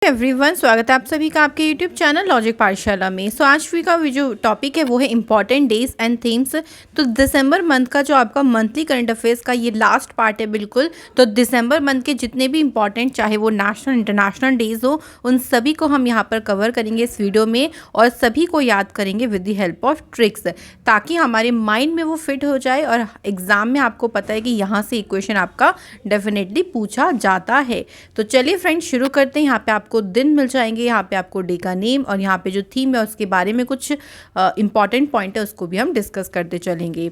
Everyone, स्वागत है आप सभी का आपके यूट्यूब चैनल लॉजिक पाठशाला में। आज का जो टॉपिक है वो है इंपॉर्टेंट डेज एंड थीम्स। तो दिसंबर मंथ का जो आपका मंथली करंट अफेयर्स का ये लास्ट पार्ट है बिल्कुल। तो दिसंबर मंथ के जितने भी इंपॉर्टेंट, चाहे वो नेशनल इंटरनेशनल डेज हो, उन सभी को हम यहाँ पर कवर करेंगे इस वीडियो में और सभी को याद करेंगे with the help of tricks, ताकि हमारे माइंड में वो फिट हो जाए और एग्जाम में आपको पता है कि यहाँ से इक्वेशन आपका डेफिनेटली पूछा जाता है। तो चलिए फ्रेंड्स, शुरू करते हैं। यहाँ पे आपको दिन मिल जाएंगे, यहाँ पे आपको डे का नेम और यहाँ पे जो थीम है उसके बारे में कुछ इंपॉर्टेंट पॉइंट है उसको भी हम डिस्कस करते चलेंगे।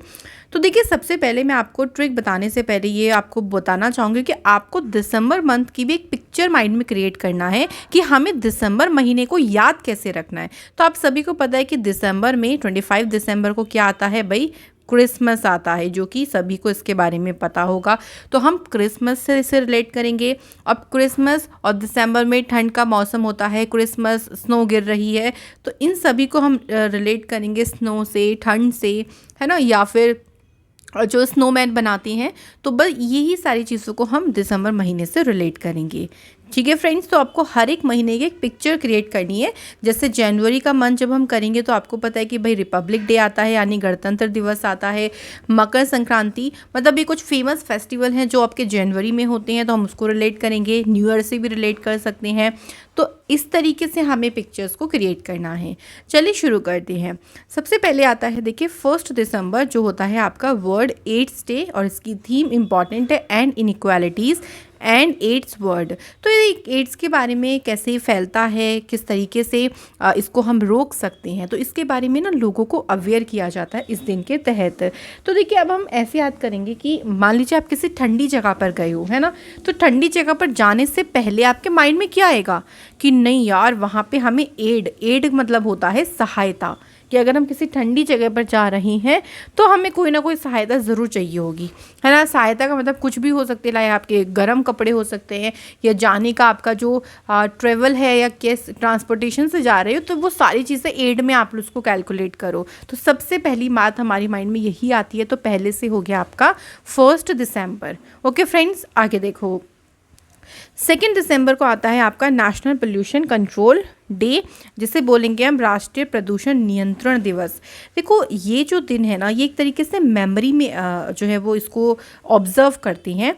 तो देखिए, सबसे पहले मैं आपको ट्रिक बताने से पहले ये आपको बताना चाहूँगी कि आपको दिसंबर मंथ की भी एक पिक्चर माइंड में क्रिएट करना है कि हमें दिसंबर महीने को याद कैसे रखना है। तो आप सभी को पता है कि दिसंबर में 25 दिसंबर को क्या आता है भाई, क्रिसमस आता है, जो कि सभी को इसके बारे में पता होगा। तो हम क्रिसमस से इसे रिलेट करेंगे। अब क्रिसमस और दिसंबर में ठंड का मौसम होता है, क्रिसमस, स्नो गिर रही है, तो इन सभी को हम रिलेट करेंगे स्नो से, ठंड से, है ना, या फिर जो स्नोमैन बनाते हैं। तो बस यही सारी चीज़ों को हम दिसंबर महीने से रिलेट करेंगे। ठीक है फ्रेंड्स, तो आपको हर एक महीने की एक पिक्चर क्रिएट करनी है। जैसे जनवरी का मंथ जब हम करेंगे तो आपको पता है कि भाई रिपब्लिक डे आता है, यानी गणतंत्र दिवस आता है, मकर संक्रांति, मतलब ये कुछ फेमस फेस्टिवल हैं जो आपके जनवरी में होते हैं, तो हम उसको रिलेट करेंगे। न्यू ईयर से भी रिलेट कर सकते हैं। तो इस तरीके से हमें पिक्चर्स को क्रिएट करना है। चलिए शुरू करते हैं। सबसे पहले आता है, देखिए, 1 दिसंबर जो होता है आपका वर्ल्ड एड्स डे, और इसकी थीम इंपॉर्टेंट है end inequalities end AIDS world. तो ये एड्स के बारे में कैसे फैलता है, किस तरीके से इसको हम रोक सकते हैं, तो इसके बारे में ना लोगों को अवेयर किया जाता है इस दिन के तहत। तो देखिए, अब हम ऐसे याद करेंगे कि मान लीजिए आप किसी ठंडी जगह पर गए हो, है ना, तो ठंडी जगह पर जाने से पहले आपके माइंड में क्या आएगा कि नहीं यार, वहाँ पे हमें एड मतलब होता है सहायता, कि अगर हम किसी ठंडी जगह पर जा रही हैं तो हमें कोई ना कोई सहायता ज़रूर चाहिए होगी, है ना। सहायता का मतलब कुछ भी हो सकते हैं, लाइक आपके गर्म कपड़े हो सकते हैं, या जाने का आपका जो ट्रेवल है या कैस ट्रांसपोर्टेशन से जा रहे हो, तो वो सारी चीज़ें एड में आप उसको कैलकुलेट करो। तो सबसे पहली बात हमारी माइंड में यही आती है। तो पहले से हो गया आपका 1 दिसंबर। ओके फ्रेंड्स, आगे देखो, 2 दिसंबर को आता है आपका नेशनल पोल्यूशन कंट्रोल डे, जिसे बोलेंगे हम राष्ट्रीय प्रदूषण नियंत्रण दिवस। देखो, ये जो दिन है ना, ये एक तरीके से मेमोरी में जो है वो इसको ऑब्जर्व करती हैं।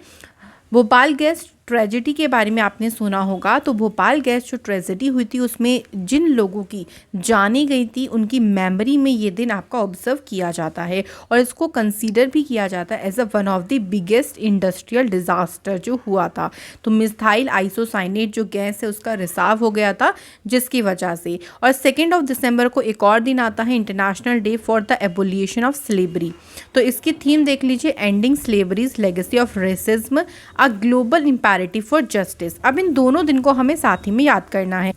भोपाल गैस ट्रेजेडी के बारे में आपने सुना होगा। तो भोपाल गैस जो ट्रेजेडी हुई थी उसमें जिन लोगों की जाने गई थी, उनकी मेमोरी में ये दिन आपका ऑब्जर्व किया जाता है और इसको कंसीडर भी किया जाता है as a one of the biggest industrial disaster जो हुआ था। तो मिथाइल आइसोसाइनेट जो गैस है उसका रिसाव हो गया था, जिसकी वजह से। और 2 दिसंबर को एक और दिन आता है, international day for the abolition of slavery. तो इसकी थीम देख लीजिए, ending slavery's legacy of racism, a global imperative for justice. अब इन दोनों दिन को हमें साथ ही में याद करना है।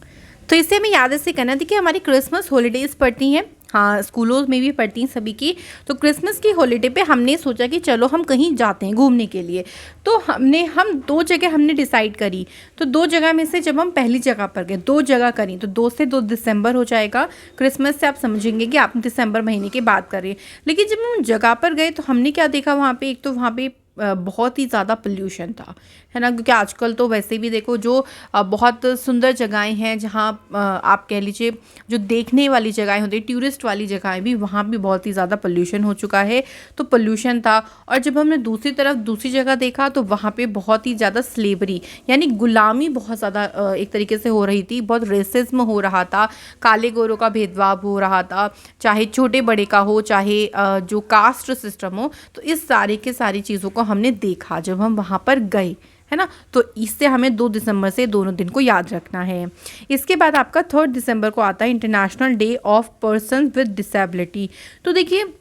तो इसे हमें याद ऐसे करना थी कि हमारी क्रिसमस हॉलीडेज पड़ती हैं, हाँ, स्कूलों में भी पढ़ती हैं सभी की। तो क्रिसमस की हॉलीडे पे हमने सोचा कि चलो हम कहीं जाते हैं घूमने के लिए। तो हम 2 जगह हमने डिसाइड करी। तो 2 जगह में से जब हम पहली जगह पर गए, 2 जगह करी, तो 2 से 2 दिसंबर हो जाएगा। क्रिसमस से आप समझेंगे कि आप दिसंबर महीने की बात कर रहे हैं। लेकिन जब हम जगह पर गए तो हमने क्या देखा वहाँ पे, एक तो वहाँ पे बहुत ही ज़्यादा पोल्यूशन था, है ना, क्योंकि आजकल तो वैसे भी देखो जो बहुत सुंदर जगहें हैं जहाँ आप कह लीजिए जो देखने वाली जगहें होती हैं, टूरिस्ट वाली जगहें भी, वहाँ भी बहुत ही ज़्यादा पोल्यूशन हो चुका है। तो पोल्यूशन था। और जब हमने दूसरी तरफ दूसरी जगह देखा तो वहाँ पे बहुत ही ज़्यादा स्लेवरी यानी गुलामी बहुत ज़्यादा एक तरीके से हो रही थी, बहुत रेसिज्म हो रहा था, काले गोरों का भेदभाव हो रहा था, चाहे छोटे बड़े का हो, चाहे जो कास्ट सिस्टम हो। तो इस सारी के सारी चीज़ों को हमने देखा जब हम वहाँ पर गए, है ना। तो इससे हमें 2 दिसंबर से दोनों दिन को याद रखना है। इसके बाद आपका 3 दिसंबर को आता है international day of person with disability. तो देखिए,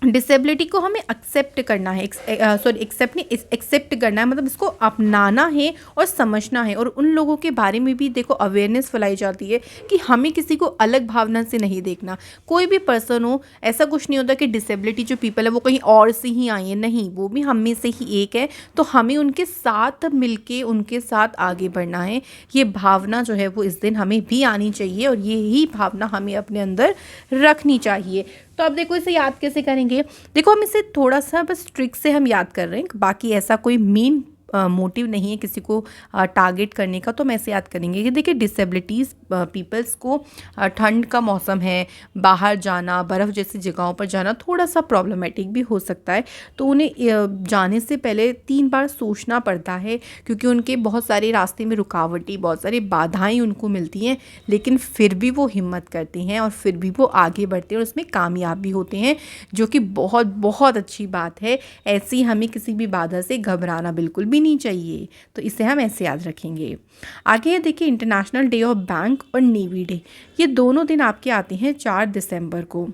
डिसेबिलिटी को हमें एक्सेप्ट करना है, एक्सेप्ट करना है, मतलब इसको अपनाना है और समझना है। और उन लोगों के बारे में भी देखो अवेयरनेस फैलाई जाती है कि हमें किसी को अलग भावना से नहीं देखना। कोई भी पर्सन हो, ऐसा कुछ नहीं होता कि डिसेबिलिटी जो पीपल है वो कहीं और से ही आई है, नहीं, वो भी हम में से ही एक है। तो हमें उनके साथ मिलके उनके साथ आगे बढ़ना है। ये भावना जो है वो इस दिन हमें भी आनी चाहिए और यही भावना हमें अपने अंदर रखनी चाहिए। तो अब देखो इसे याद कैसे करेंगे। देखो, हम इसे थोड़ा सा बस ट्रिक से हम याद कर रहे हैं, बाकी ऐसा कोई मेन मोटिव नहीं है किसी को टारगेट करने का, तो हम ऐसे याद करेंगे कि देखिए डिसेबिलिटीज़ पीपल्स को ठंड का मौसम है, बाहर जाना, बर्फ़ जैसी जगहों पर जाना थोड़ा सा प्रॉब्लमेटिक भी हो सकता है, तो उन्हें जाने से पहले 3 बार सोचना पड़ता है, क्योंकि उनके बहुत सारे रास्ते में रुकावटें, बहुत सारी बाधाएं उनको मिलती हैं, लेकिन फिर भी वो हिम्मत करती हैं और फिर भी वो आगे बढ़ते हैं और उसमें कामयाब भी होते हैं, जो कि बहुत बहुत अच्छी बात है। ऐसी हमें किसी भी बाधा से घबराना बिल्कुल भी नहीं चाहिए, तो इसे हम ऐसे याद रखेंगे। आगे ये देखिए इंटरनेशनल डे ऑफ बैंक और नेवी डे, ये दोनों दिन आपके आते हैं 4 दिसंबर को।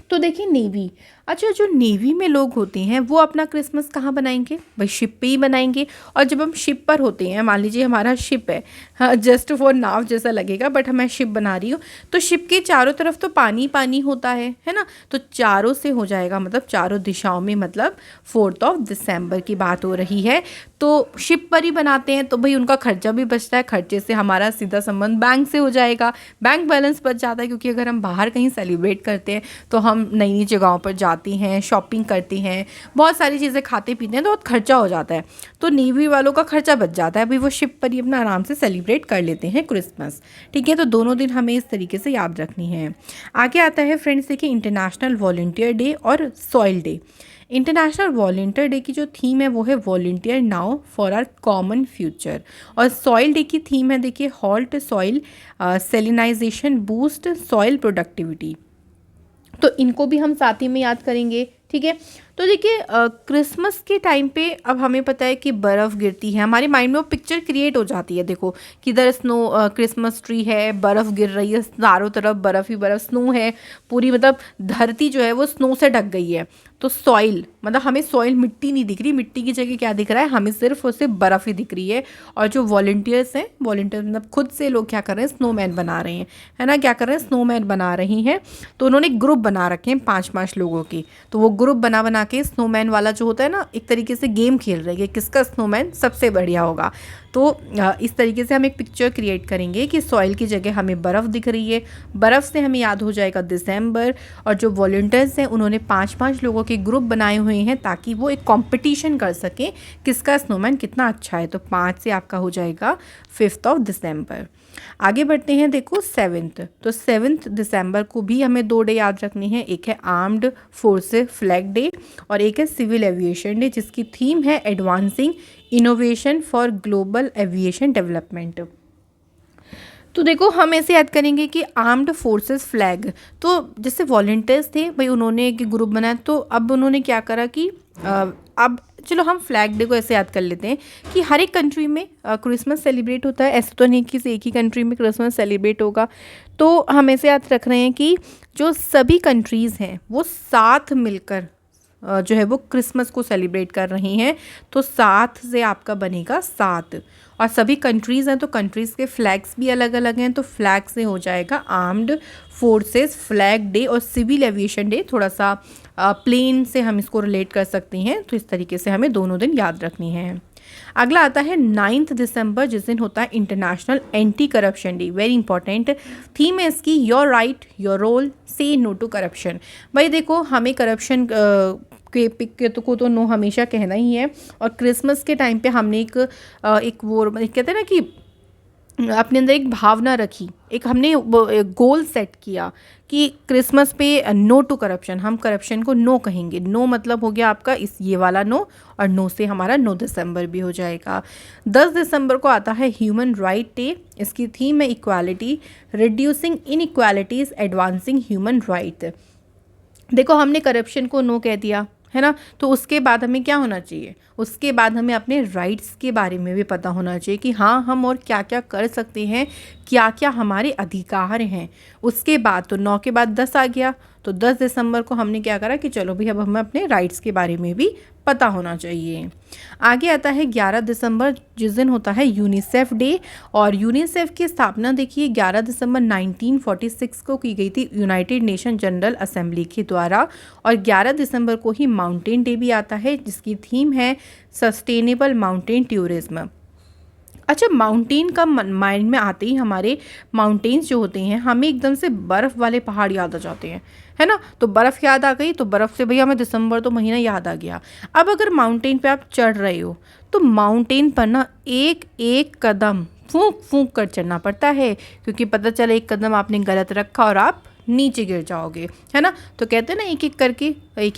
तो देखिए नेवी, अच्छा जो नेवी में लोग होते हैं वो अपना क्रिसमस कहाँ बनाएंगे? भाई शिप पे ही बनाएंगे। और जब हम शिप पर होते हैं, मान लीजिए हमारा शिप है, हाँ जस्ट फॉर नाव जैसा लगेगा बट मैं शिप बना रही हूँ, तो शिप के चारों तरफ तो पानी पानी होता है ना, तो चारों से हो जाएगा, मतलब चारों दिशाओं में, मतलब 4 दिसंबर की बात हो रही है। तो शिप पर ही बनाते हैं तो भाई उनका खर्चा भी बचता है, खर्चे से हमारा सीधा संबंध बैंक से हो जाएगा, बैंक बैलेंस बच जाता है, क्योंकि अगर हम बाहर कहीं सेलिब्रेट करते हैं तो हम नई नई जगहों पर जाती हैं, शॉपिंग करती हैं, बहुत सारी चीज़ें खाते पीते हैं, तो बहुत खर्चा हो जाता है, तो नेवी वालों का खर्चा बच जाता है, भाई वो शिप पर ही अपना आराम से सेलिब्रेट कर लेते हैं क्रिसमस। ठीक है, तो दोनों दिन हमें इस तरीके से याद रखनी है। आगे आता है फ्रेंड्स देखिए इंटरनेशनल वॉलंटियर डे और soil day. International volunteer day की जो थीम है वो है volunteer now for our common future, और सॉइल डे की थीम है देखिए halt soil salinization boost soil productivity. तो इनको भी हम साथ ही में याद करेंगे। ठीक है, तो देखिए क्रिसमस के टाइम पे अब हमें पता है कि बर्फ़ गिरती है, हमारे माइंड में वो पिक्चर क्रिएट हो जाती है, देखो किधर स्नो क्रिसमस ट्री है, बर्फ़ गिर रही है, चारों तरफ बर्फ़ ही बर्फ़, स्नो है पूरी, मतलब धरती जो है वो स्नो से ढक गई है। तो सॉइल, मतलब हमें सॉइल मिट्टी नहीं दिख रही, मिट्टी की जगह क्या दिख रहा है, हमें सिर्फ और सिर्फ बर्फ़ ही दिख रही है। और जो वॉलंटियर्स हैं, वॉलंटियर मतलब खुद से लोग क्या कर रहे हैं, स्नोमैन बना रहे हैं, है ना, क्या कर रहे हैं, स्नोमैन बना रही हैं। तो उन्होंने ग्रुप बना रखे हैं 5-5 लोगों के, तो वो ग्रुप बना बना के स्नोमैन वाला जो होता है ना, एक तरीके से गेम खेल रहे हैं कि किसका स्नोमैन सबसे बढ़िया होगा। तो इस तरीके से हम एक पिक्चर क्रिएट करेंगे कि सॉइल की जगह हमें बर्फ़ दिख रही है, बर्फ़ से हमें याद हो जाएगा दिसंबर, और जो वॉलंटियर्स हैं उन्होंने 5-5 लोगों के ग्रुप बनाए हुए हैं ताकि वो एक कंपटीशन कर सकें किसका स्नोमैन कितना अच्छा है। तो 5 से आपका हो जाएगा 5 दिसंबर। आगे बढ़ते हैं, देखो 7th, तो 7 दिसंबर को भी हमें 2 डे याद रखनी है, एक है आर्म्ड फोर्सेस फ्लैग डे और एक है सिविल एविएशन डे, जिसकी थीम है advancing innovation for global aviation development. तो देखो हम ऐसे याद करेंगे कि आर्म्ड फोर्सेस फ्लैग, तो जैसे वॉलंटियर्स थे भाई, उन्होंने एक ग्रुप बनाया, तो अब उन्होंने क्या करा कि अब चलो हम फ्लैग डे को ऐसे याद कर लेते हैं कि हर एक कंट्री में क्रिसमस सेलिब्रेट होता है, ऐसे तो नहीं कि एक ही कंट्री में क्रिसमस सेलिब्रेट होगा। तो हम ऐसे याद रख रहे हैं कि जो सभी कंट्रीज़ हैं वो साथ मिलकर जो है वो क्रिसमस को सेलिब्रेट कर रही हैं, तो 7 से आपका बनेगा 7, और सभी कंट्रीज़ हैं तो कंट्रीज़ के फ्लैग्स भी अलग अलग हैं, तो फ्लैग से हो जाएगा आर्म्ड फोर्सेस फ्लैग डे, और सिविल एविएशन डे थोड़ा सा प्लेन से हम इसको रिलेट कर सकते हैं, तो इस तरीके से हमें दोनों दिन याद रखनी है। अगला आता है 9 दिसंबर, जिस दिन होता है international anti corruption day, very important theme है इसकी, योर राइट योर रोल से नो टू करप्शन। भाई देखो हमें करप्शन के को तो नो हमेशा कहना ही है, और क्रिसमस के टाइम पे हमने एक वो कहते हैं ना कि अपने अंदर एक भावना रखी, एक हमने गोल सेट किया कि क्रिसमस पे नो टू करप्शन, हम करप्शन को नो कहेंगे। नो मतलब हो गया आपका इस ये वाला नो, और नो से हमारा 9 दिसंबर भी हो जाएगा। 10 दिसंबर को आता है ह्यूमन राइट डे, इसकी थीम है equality, reducing inequalities, advancing human right. देखो हमने करप्शन को नो कह दिया है ना, तो उसके बाद हमें क्या होना चाहिए, उसके बाद हमें अपने राइट्स के बारे में भी पता होना चाहिए कि हाँ हम और क्या क्या कर सकते हैं, क्या क्या हमारे अधिकार हैं। उसके बाद तो 9 के बाद 10 आ गया, तो 10 दिसंबर को हमने क्या करा कि चलो भाई अब हमें अपने राइट्स के बारे में भी पता होना चाहिए। आगे आता है 11 दिसंबर, जिस दिन होता है यूनिसेफ डे, और यूनिसेफ की स्थापना देखिए 11 दिसंबर 1946 को की गई थी यूनाइटेड नेशन जनरल असेंबली के द्वारा, और 11 दिसंबर को ही माउंटेन डे भी आता है, जिसकी थीम है सस्टेनेबल माउंटेन टूरिज्म। अच्छा, माउंटेन का माइंड में आते ही हमारे माउंटेन्स जो होते हैं हमें एकदम से बर्फ़ वाले पहाड़ याद आ जाते हैं, है ना, तो बर्फ़ याद आ गई, तो बर्फ़ से भैया हमें दिसंबर तो महीना याद आ गया। अब अगर माउंटेन पे आप चढ़ रहे हो तो माउंटेन पर ना एक एक कदम फूंक फूंक कर चढ़ना पड़ता है, क्योंकि पता चला एक कदम आपने गलत रखा और आप नीचे गिर जाओगे, है ना। तो कहते हैं ना एक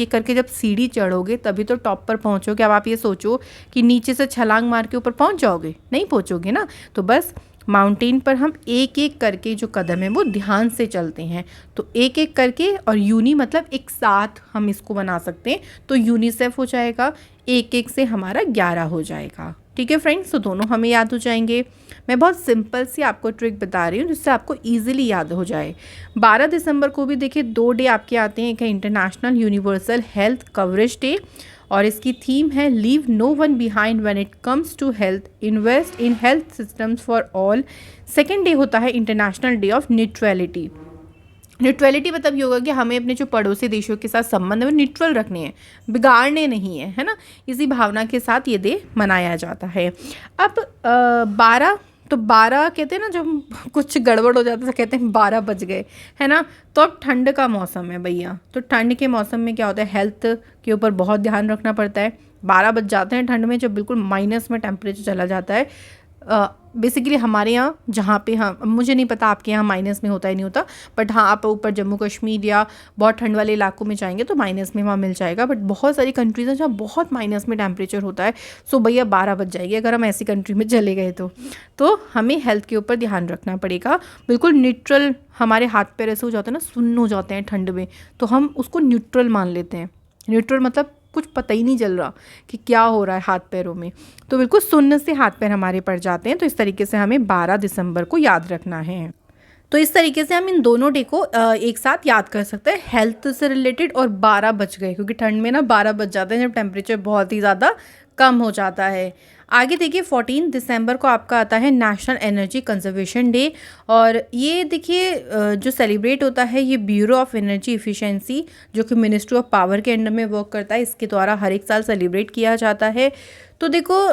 एक करके जब सीढ़ी चढ़ोगे तभी तो टॉप पर पहुंचोगे। अब आप ये सोचो कि नीचे से छलांग मार के ऊपर पहुंच जाओगे, नहीं पहुंचोगे ना। तो बस माउंटेन पर हम एक एक करके जो कदम है वो ध्यान से चलते हैं। तो एक एक करके, और यूनी मतलब एक साथ हम इसको बना सकते हैं, तो यूनिसेफ हो जाएगा, एक एक से हमारा 11 हो जाएगा। ठीक है फ्रेंड्स, तो दोनों हमें याद हो जाएंगे। मैं बहुत सिंपल सी आपको ट्रिक बता रही हूँ जिससे आपको इजीली याद हो जाए। 12 दिसंबर को भी देखिए 2 डे आपके आते हैं। एक है international universal health coverage day, और इसकी थीम है leave no one behind when it comes to health, invest in health systems for all. Second day होता है international day of neutrality. Neutrality मतलब ये होगा कि हमें अपने जो पड़ोसी देशों के साथ संबंध है वो न्यूट्रल रखने हैं, बिगाड़ने नहीं है, है ना। इसी भावना के साथ ये डे मनाया जाता है। अब 12, तो 12 कहते हैं ना, जब कुछ गड़बड़ हो जाता है तो कहते हैं 12 बज गए, है ना। तो अब ठंड का मौसम है भैया, तो ठंड के मौसम में क्या होता है, हेल्थ के ऊपर बहुत ध्यान रखना पड़ता है। 12 बज जाते हैं ठंड में, जब बिल्कुल माइनस में टेम्परेचर चला जाता है। बेसिकली हमारे यहाँ जहाँ पे, हाँ मुझे नहीं पता आपके यहाँ माइनस में होता है नहीं होता, बट हाँ आप ऊपर जम्मू कश्मीर या बहुत ठंड वाले इलाकों में जाएंगे तो माइनस में वहाँ मिल जाएगा। बट बहुत सारी कंट्रीज़ हैं जहाँ बहुत माइनस में टेम्परेचर होता है। सो भैया 12 बज जाएगी अगर हम ऐसी कंट्री में चले गए तो हमें हेल्थ के ऊपर ध्यान रखना पड़ेगा। बिल्कुल न्यूट्रल, हमारे हाथ पैर ऐसे हो जाते हैं ना, सुन्न हो जाते हैं ठंड में, तो हम उसको न्यूट्रल मान लेते हैं। न्यूट्रल मतलब कुछ पता ही नहीं चल रहा कि क्या हो रहा है हाथ पैरों में, तो बिल्कुल सुन्न से हाथ पैर हमारे पड़ जाते हैं। तो इस तरीके से हमें 12 दिसंबर को याद रखना है। तो इस तरीके से हम इन दोनों डे को एक साथ याद कर सकते हैं, हेल्थ से रिलेटेड और 12 बज गए, क्योंकि ठंड में ना 12 बज जाते हैं जब टेम्परेचर बहुत ही ज़्यादा कम हो जाता है। आगे देखिए 14 दिसंबर को आपका आता है नेशनल एनर्जी कंजर्वेशन डे, और ये देखिए जो सेलिब्रेट होता है ये ब्यूरो ऑफ एनर्जी इफ़िशेंसी, जो कि मिनिस्ट्री ऑफ पावर के अंडर में वर्क करता है, इसके द्वारा हर एक साल सेलिब्रेट किया जाता है। तो देखो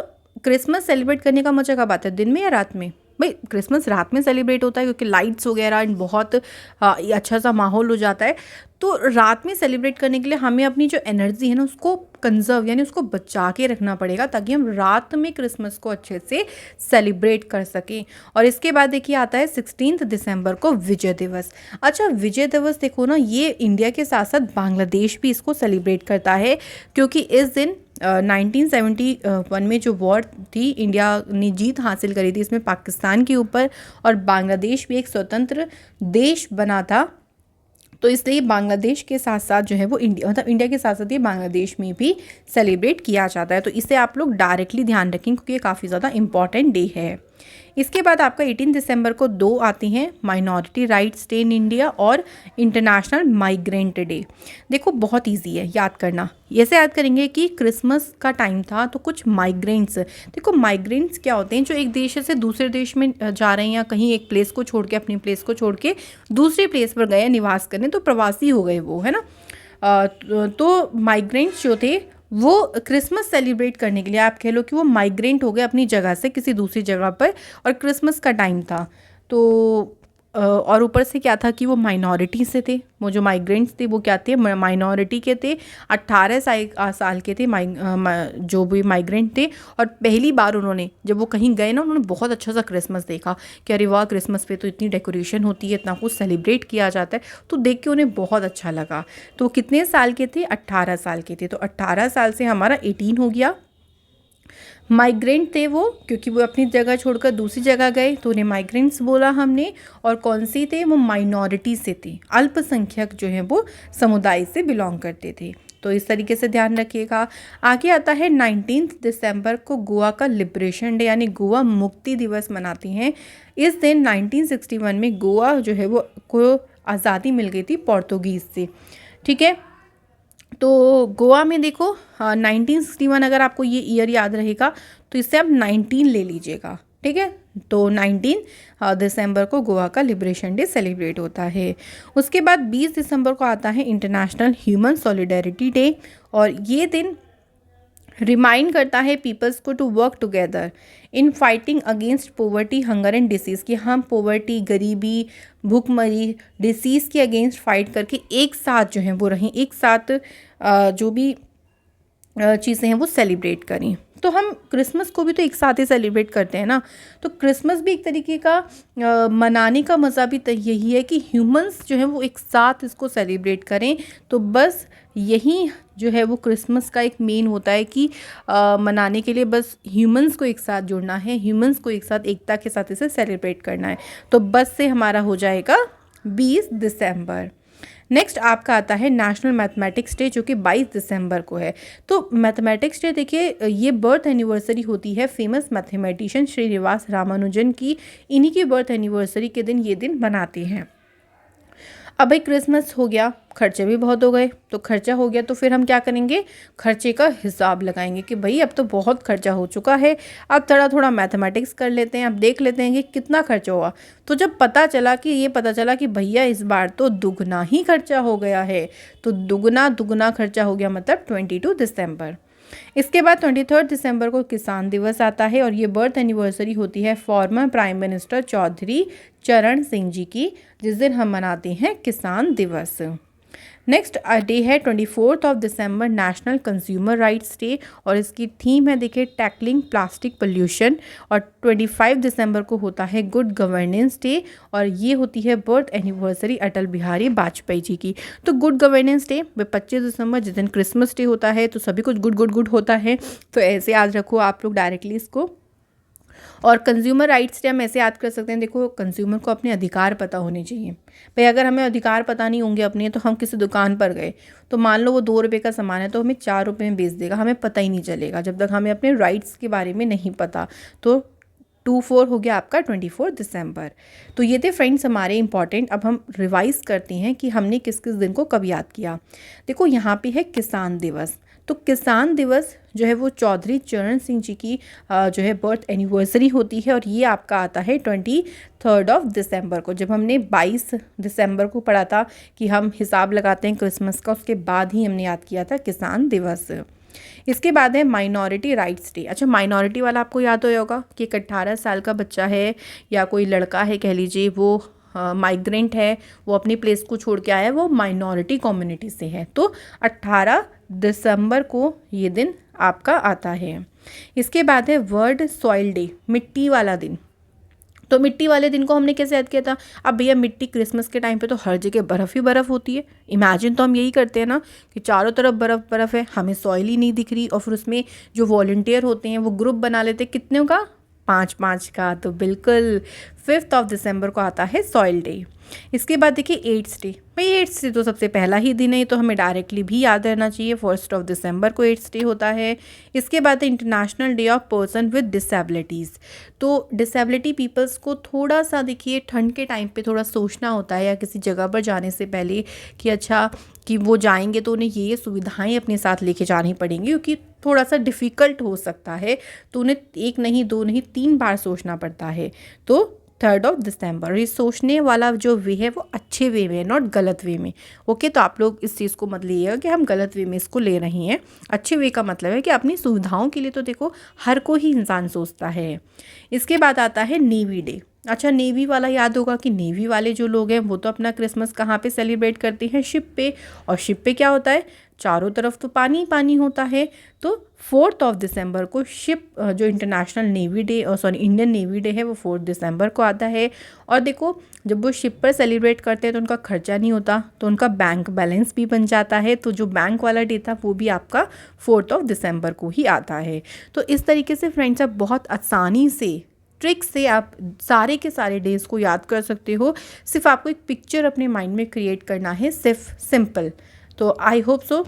क्रिसमस सेलिब्रेट करने का मजा कब आता है, दिन में या रात में? भाई क्रिसमस रात में सेलिब्रेट होता है, क्योंकि लाइट्स वगैरह एंड बहुत अच्छा सा माहौल हो जाता है। तो रात में सेलिब्रेट करने के लिए हमें अपनी जो एनर्जी है ना उसको कंजर्व यानी उसको बचा के रखना पड़ेगा, ताकि हम रात में क्रिसमस को अच्छे से सेलिब्रेट कर सकें। और इसके बाद देखिए आता है 16 दिसंबर को विजय दिवस। अच्छा विजय दिवस देखो ना, ये इंडिया के साथ साथ बांग्लादेश भी इसको सेलिब्रेट करता है, क्योंकि इस दिन 1971 में जो वॉर थी, इंडिया ने जीत हासिल करी थी इसमें पाकिस्तान के ऊपर, और बांग्लादेश भी एक स्वतंत्र देश बना था। तो इसलिए बांग्लादेश के साथ साथ जो है वो इंडिया, मतलब इंडिया के साथ साथ ये बांग्लादेश में भी सेलिब्रेट किया जाता है। तो इसे आप लोग डायरेक्टली ध्यान रखें, क्योंकि ये काफ़ी ज़्यादा इंपॉर्टेंट डे है। इसके बाद आपका 18 दिसंबर को 2 आती हैं, minority rights day in India और इंटरनेशनल माइग्रेंट डे। देखो बहुत इजी है याद करना, ऐसे याद करेंगे कि क्रिसमस का टाइम था तो कुछ माइग्रेंट्स, देखो माइग्रेंट्स क्या होते हैं, जो एक देश से दूसरे देश में जा रहे हैं, या कहीं एक प्लेस को छोड़ के, अपनी प्लेस को छोड़ के दूसरे प्लेस पर गए निवास करने, तो प्रवासी हो गए वो, है ना। तो माइग्रेंट्स जो थे वो क्रिसमस सेलिब्रेट करने के लिए, आप कह लो कि वो माइग्रेंट हो गए अपनी जगह से किसी दूसरी जगह पर, और क्रिसमस का टाइम था तो और ऊपर से क्या था कि वो माइनॉरिटी से थे, वो जो माइग्रेंट्स थे वो क्या थे, माइनॉरिटी के थे, 18 साल के थे जो भी माइग्रेंट थे। और पहली बार उन्होंने जब वो कहीं गए ना, उन्होंने बहुत अच्छा सा क्रिसमस देखा कि अरे वाह क्रिसमस पे तो इतनी डेकोरेशन होती है, इतना कुछ सेलिब्रेट किया जाता है, तो देख के उन्हें बहुत अच्छा लगा। तो कितने साल के थे, 18 साल के थे। तो 18 साल से हमारा 18 हो गया। माइग्रेंट थे वो, क्योंकि वो अपनी जगह छोड़कर दूसरी जगह गए तो उन्हें माइग्रेंट्स बोला हमने। और कौन सी थे, वो माइनॉरिटी से थे, अल्पसंख्यक जो है वो समुदाय से बिलोंग करते थे। तो इस तरीके से ध्यान रखिएगा। आगे आता है 19 दिसंबर को गोवा का लिबरेशन डे, यानी गोवा मुक्ति दिवस मनाती हैं। इस दिन 1961 में गोवा जो है वो को आज़ादी मिल गई थी पोर्तुगीज़ से, ठीक है। तो गोवा में देखो 1961, अगर आपको ये ईयर याद रहेगा तो इससे आप 19 ले लीजिएगा, ठीक है। तो 19 दिसंबर को गोवा का लिबरेशन डे सेलिब्रेट होता है। उसके बाद 20 दिसंबर को आता है इंटरनेशनल ह्यूमन सॉलिडेरिटी डे, और ये दिन रिमाइंड करता है पीपल्स को to work together in fighting against poverty, hunger and disease, कि हम पोवर्टी, गरीबी, भूखमरी, डिसीज़ के अगेंस्ट फाइट करके एक साथ जो है वो रहें, एक साथ जो भी चीज़ें हैं वो सेलिब्रेट करें। तो हम क्रिसमस को भी तो एक साथ ही सेलिब्रेट करते हैं ना। तो क्रिसमस भी एक तरीके का मनाने का मज़ा भी यही है कि ह्यूमंस जो है वो एक साथ इसको सेलिब्रेट करें। तो बस यही जो है वो क्रिसमस का एक मेन होता है कि मनाने के लिए बस ह्यूमंस को एक साथ जुड़ना है, ह्यूमंस को एक साथ एकता के साथ इसे सेलिब्रेट करना है। तो बस से हमारा हो जाएगा 20 दिसंबर। नेक्स्ट आपका आता है नेशनल मैथमेटिक्स डे, जो कि 22 दिसंबर को है। तो मैथमेटिक्स डे देखिए, ये बर्थ एनिवर्सरी होती है फेमस मैथमेटिशियन श्रीनिवास रामानुजन की। इन्हीं की बर्थ एनिवर्सरी के दिन ये दिन मनाते हैं। अब भाई क्रिसमस हो गया, खर्चे भी बहुत हो गए। तो खर्चा हो गया तो फिर हम क्या करेंगे, खर्चे का हिसाब लगाएंगे कि भाई अब तो बहुत खर्चा हो चुका है, अब थोड़ा मैथमेटिक्स कर लेते हैं, अब देख लेते हैं कि कितना खर्चा हुआ। तो जब पता चला कि भैया इस बार तो दुगना ही खर्चा हो गया है। तो दुगना खर्चा हो गया मतलब 22 दिसंबर। इसके बाद 23 दिसंबर को किसान दिवस आता है और ये बर्थ एनिवर्सरी होती है फॉर्मर प्राइम मिनिस्टर चौधरी चरण सिंह जी की, जिस दिन हम मनाते हैं किसान दिवस। नेक्स्ट डे है 24 दिसंबर नेशनल कंज्यूमर राइट्स डे और इसकी थीम है देखिए टैकलिंग प्लास्टिक पोल्यूशन। और 25 दिसंबर को होता है गुड गवर्नेंस डे और ये होती है बर्थ एनिवर्सरी अटल बिहारी वाजपेयी जी की। तो गुड गवर्नेंस डे 25 दिसंबर, जिस दिन क्रिसमस डे होता है, तो सभी कुछ गुड होता है। तो ऐसे याद रखो आप लोग डायरेक्टली इसको। और कंज्यूमर राइट्स डे हम ऐसे याद कर सकते हैं, देखो कंज्यूमर को अपने अधिकार पता होने चाहिए। भाई अगर हमें अधिकार पता नहीं होंगे अपने, तो हम किसी दुकान पर गए तो मान लो वो 2 रुपये का सामान है तो हमें 4 रुपये में बेच देगा, हमें पता ही नहीं चलेगा जब तक हमें अपने राइट्स के बारे में नहीं पता। तो 24 हो गया आपका 24 दिसंबर। तो ये थे फ्रेंड्स हमारे इंपॉर्टेंट। अब हम रिवाइज करते हैं कि हमने किस किस दिन को कब याद किया। देखो यहाँ पे है किसान दिवस। तो किसान दिवस जो है वो चौधरी चरण सिंह जी की जो है बर्थ एनिवर्सरी होती है और ये आपका आता है 23 दिसंबर को। जब हमने 22 दिसंबर को पढ़ा था कि हम हिसाब लगाते हैं क्रिसमस का, उसके बाद ही हमने याद किया था किसान दिवस। इसके बाद है माइनॉरिटी राइट्स डे। अच्छा, माइनॉरिटी वाला आपको याद होगा कि एक 18 साल का बच्चा है या कोई लड़का है कह लीजिए, वो माइग्रेंट है, वो अपनी प्लेस को छोड़ के आया है, वो माइनॉरिटी कम्युनिटी से है। तो 18 दिसंबर को ये दिन आपका आता है। इसके बाद है वर्ल्ड सॉइल डे, मिट्टी वाला दिन। तो मिट्टी वाले दिन को हमने कैसे याद किया था। अब भैया मिट्टी क्रिसमस के टाइम पे तो हर जगह बर्फ़ ही बर्फ़ होती है। इमेजिन तो हम यही करते हैं ना कि चारों तरफ बर्फ़ है, हमें सॉइल ही नहीं दिख रही। और फिर उसमें जो वॉलंटियर होते हैं वो ग्रुप बना लेते हैं, कितने का, 5-5 का। तो बिल्कुल 5 दिसंबर को आता है सॉइल डे। इसके बाद देखिए एड्स डे। भाई एड्स डे तो सबसे पहला ही दिन है, तो हमें डायरेक्टली भी याद रहना चाहिए, 1 दिसंबर को एड्स डे होता है। इसके बाद है international day of person with disabilities. तो डिसेबिलिटी पीपल्स को थोड़ा सा देखिए ठंड के टाइम पे थोड़ा सोचना होता है या किसी जगह पर जाने से पहले कि अच्छा कि वो जाएंगे तो उन्हें ये सुविधाएं अपने साथ लेके जानी पड़ेंगी, क्योंकि थोड़ा सा डिफ़िकल्ट हो सकता है। तो उन्हें 1 नहीं 2 नहीं 3 बार सोचना पड़ता है। तो 3 दिसंबर, ये सोचने वाला जो वे है वो अच्छे वे में, नॉट गलत वे में। ओके, तो आप लोग इस चीज़ को मत लीजिएगा कि हम गलत वे में इसको ले रहे हैं। अच्छे वे का मतलब है कि अपनी सुविधाओं के लिए तो देखो हर कोई ही इंसान सोचता है। इसके बाद आता है नेवी डे। अच्छा, नेवी वाला याद होगा कि नेवी वाले जो लोग हैं वो तो अपना क्रिसमस कहाँ पे सेलिब्रेट करते हैं, शिप पे। और शिप पे क्या होता है, चारों तरफ तो पानी ही पानी होता है। तो 4 दिसंबर को शिप जो international navy day Indian navy day है वो 4 दिसंबर को आता है। और देखो जब वो शिप पर सेलिब्रेट करते हैं तो उनका खर्चा नहीं होता, तो उनका बैंक बैलेंस भी बन जाता है। तो जो बैंक वाला डे था वो भी आपका 4 दिसंबर को ही आता है। तो इस तरीके से फ्रेंड्स आप बहुत आसानी से ट्रिक से आप सारे के सारे डेज़ को याद कर सकते हो। सिर्फ आपको एक पिक्चर अपने माइंड में क्रिएट करना है, सिर्फ सिंपल। तो आई होप सो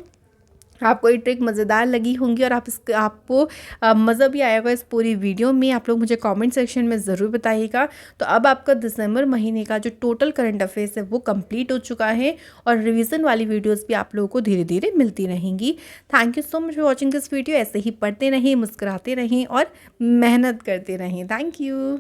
आपको ये ट्रिक मज़ेदार लगी होंगी और आपको मज़ा भी आएगा इस पूरी वीडियो में। आप लोग मुझे कमेंट सेक्शन में ज़रूर बताइएगा। तो अब आपका दिसंबर महीने का जो टोटल करंट अफेयर्स है वो कंप्लीट हो चुका है और रिवीजन वाली वीडियोस भी आप लोगों को धीरे धीरे मिलती रहेंगी। Thank you so much for watching this video. ऐसे ही पढ़ते रहें, मुस्कुराते रहें और मेहनत करते रहें। Thank you.